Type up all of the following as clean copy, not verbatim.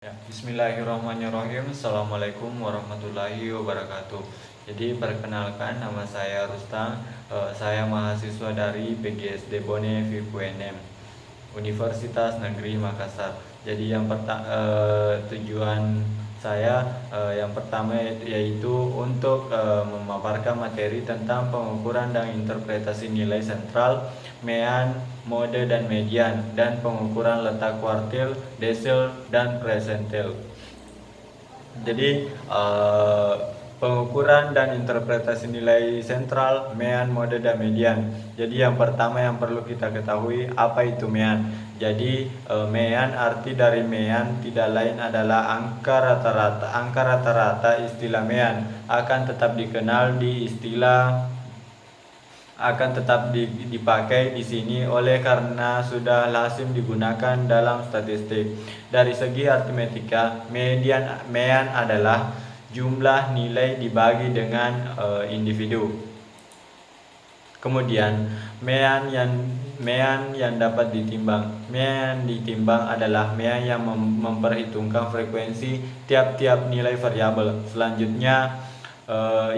Ya, Bismillahirrahmanirrahim. Assalamualaikum warahmatullahi wabarakatuh. Jadi perkenalkan, nama saya Rustam. Saya mahasiswa dari PGSD Bone FIPUNM Universitas Negeri Makassar. Jadi tujuan saya yang pertama yaitu untuk memaparkan materi tentang pengukuran dan interpretasi nilai sentral, mean, mode dan median, dan pengukuran letak kuartil, desil, dan presentil. Jadi pengukuran dan interpretasi nilai sentral, mean, mode, dan median. Jadi yang pertama yang perlu kita ketahui, apa itu mean. Jadi mean, arti dari mean tidak lain adalah angka rata-rata. Angka rata-rata istilah mean akan tetap dipakai di sini oleh karena sudah lazim digunakan dalam statistik. Dari segi aritmetika, mean adalah jumlah nilai dibagi dengan individu. Kemudian mean yang dapat ditimbang. Mean ditimbang adalah mean yang memperhitungkan frekuensi tiap-tiap nilai variabel. Selanjutnya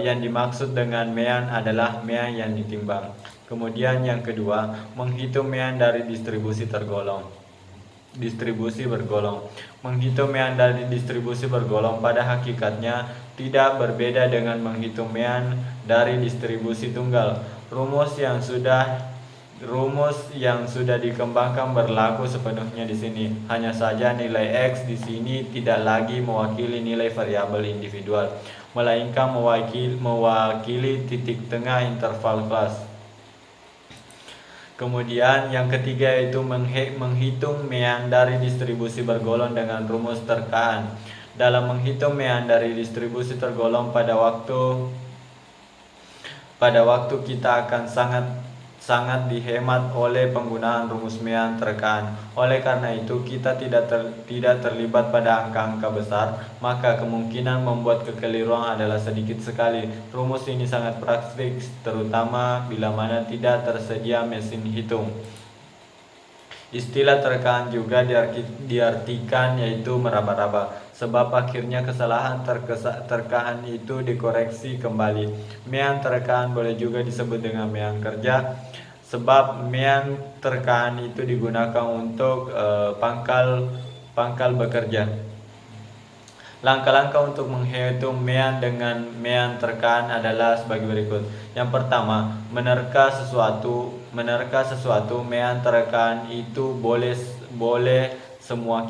yang dimaksud dengan mean adalah mean yang ditimbang. Kemudian yang kedua, menghitung mean dari distribusi tergolong. Distribusi bergolong. Menghitung mean dari distribusi bergolong pada hakikatnya tidak berbeda dengan menghitung mean dari distribusi tunggal. Rumus yang sudah dikembangkan berlaku sepenuhnya di sini. Hanya saja nilai X di sini tidak lagi mewakili nilai variabel individual, melainkan mewakili titik tengah interval kelas. Kemudian yang ketiga yaitu menghitung mean dari distribusi bergolong dengan rumus terkaan. Dalam menghitung mean dari distribusi tergolong pada waktu kita akan sangat dihemat oleh penggunaan rumus mean terkaan. Oleh karena itu kita tidak terlibat pada angka-angka besar, maka kemungkinan membuat kekeliruan adalah sedikit sekali. Rumus ini sangat praktis, terutama bila mana tidak tersedia mesin hitung. Istilah terkaan juga diartikan yaitu meraba-raba, sebab akhirnya kesalahan terkaan itu dikoreksi kembali. Mean terkaan boleh juga disebut dengan mean kerja, sebab mean terkaan itu digunakan untuk pangkal bekerja. Langkah-langkah untuk menghitung mean dengan mean terkaan adalah sebagai berikut. Yang pertama, menerka sesuatu. Mean terkaan itu boleh semau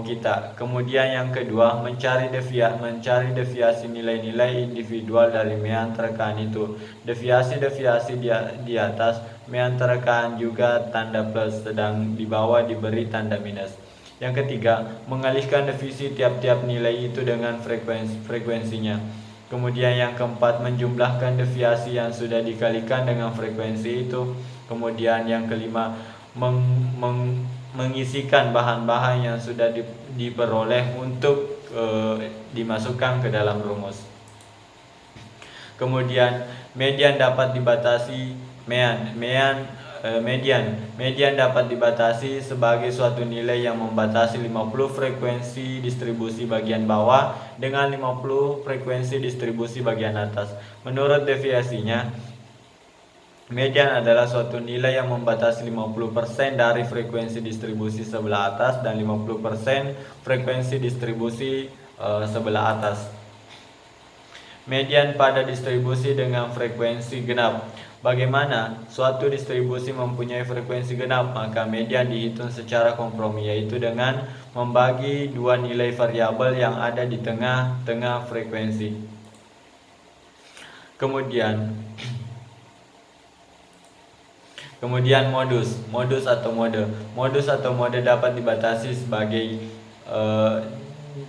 kita. Kemudian yang kedua, mencari deviasi nilai-nilai individual dari mean terkaan itu. Deviasi di atas mean terkaan juga tanda plus, sedang di bawah diberi tanda minus. Yang ketiga, mengalihkan divisi tiap-tiap nilai itu dengan frekuensinya. Kemudian yang keempat, menjumlahkan deviasi yang sudah dikalikan dengan frekuensi itu. Kemudian yang kelima, mengisikan bahan-bahan yang sudah diperoleh untuk dimasukkan ke dalam rumus. Kemudian median dapat dibatasi. Median dapat dibatasi sebagai suatu nilai yang membatasi 50 frekuensi distribusi bagian bawah dengan 50 frekuensi distribusi bagian atas. Menurut definisinya, median adalah suatu nilai yang membatasi 50% dari frekuensi distribusi sebelah atas dan 50% frekuensi distribusi sebelah atas. Median pada distribusi dengan frekuensi genap. Bagaimana suatu distribusi mempunyai frekuensi genap? Maka median dihitung secara kompromi, yaitu dengan membagi dua nilai variabel yang ada di tengah-tengah frekuensi. Kemudian modus atau mode dapat dibatasi sebagai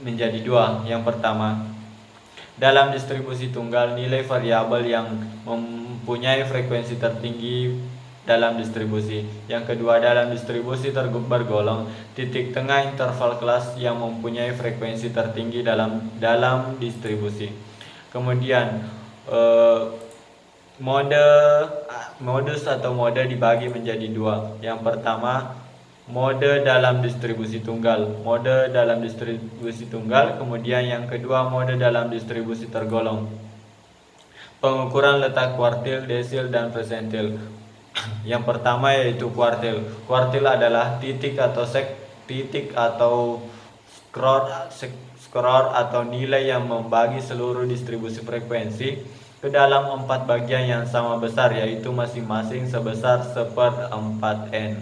menjadi dua. Yang pertama, dalam distribusi tunggal, nilai variabel yang mempunyai frekuensi tertinggi dalam distribusi. Yang kedua, dalam distribusi bergolong, titik tengah interval kelas yang mempunyai frekuensi tertinggi dalam distribusi. Kemudian modus atau mode dibagi menjadi dua. Yang pertama, mode dalam distribusi tunggal. Mode dalam distribusi tunggal. Kemudian yang kedua, mode dalam distribusi tergolong. Pengukuran letak kuartil, desil, dan persentil. Yang pertama yaitu kuartil. Kuartil adalah titik atau skor atau nilai yang membagi seluruh distribusi frekuensi ke dalam 4 bagian yang sama besar, yaitu masing-masing sebesar 1/4n.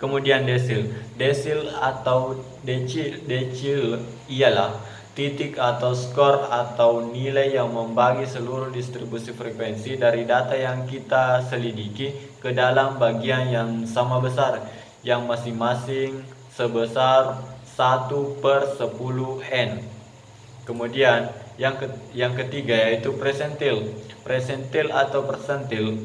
Kemudian desil. Desil atau decil ialah titik atau skor atau nilai yang membagi seluruh distribusi frekuensi dari data yang kita selidiki ke dalam bagian yang sama besar, yang masing-masing sebesar 1/10n. Kemudian yang ketiga yaitu persentil. Persentil atau persentil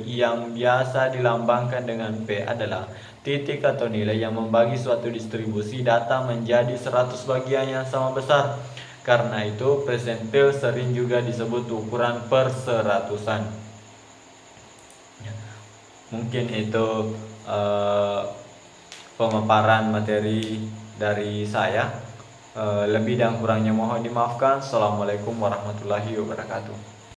yang biasa dilambangkan dengan P adalah titik atau nilai yang membagi suatu distribusi data menjadi 100 bagian yang sama besar. Karena itu persentil sering juga disebut ukuran perseratusan. Mungkin itu pemaparan materi dari saya. Lebih dan kurangnya mohon dimaafkan. Assalamualaikum warahmatullahi wabarakatuh.